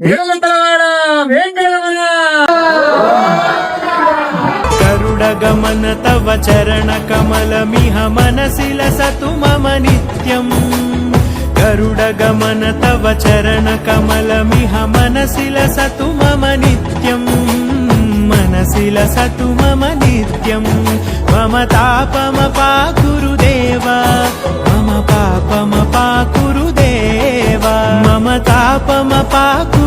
వీరమంతలవాడ వెంకటరమణ गरुडगमन तव चरण कमलमिह मनसि लसतु मम नित्यम् गरुडगमन तव चरण कमलमिह मनसि लसतु मम नित्यम् मनसि लसतु मम नित्यम् मम तापमपाकुरुदेव मम पापमपाकुरुदेव मम तापमपाकुरुदेव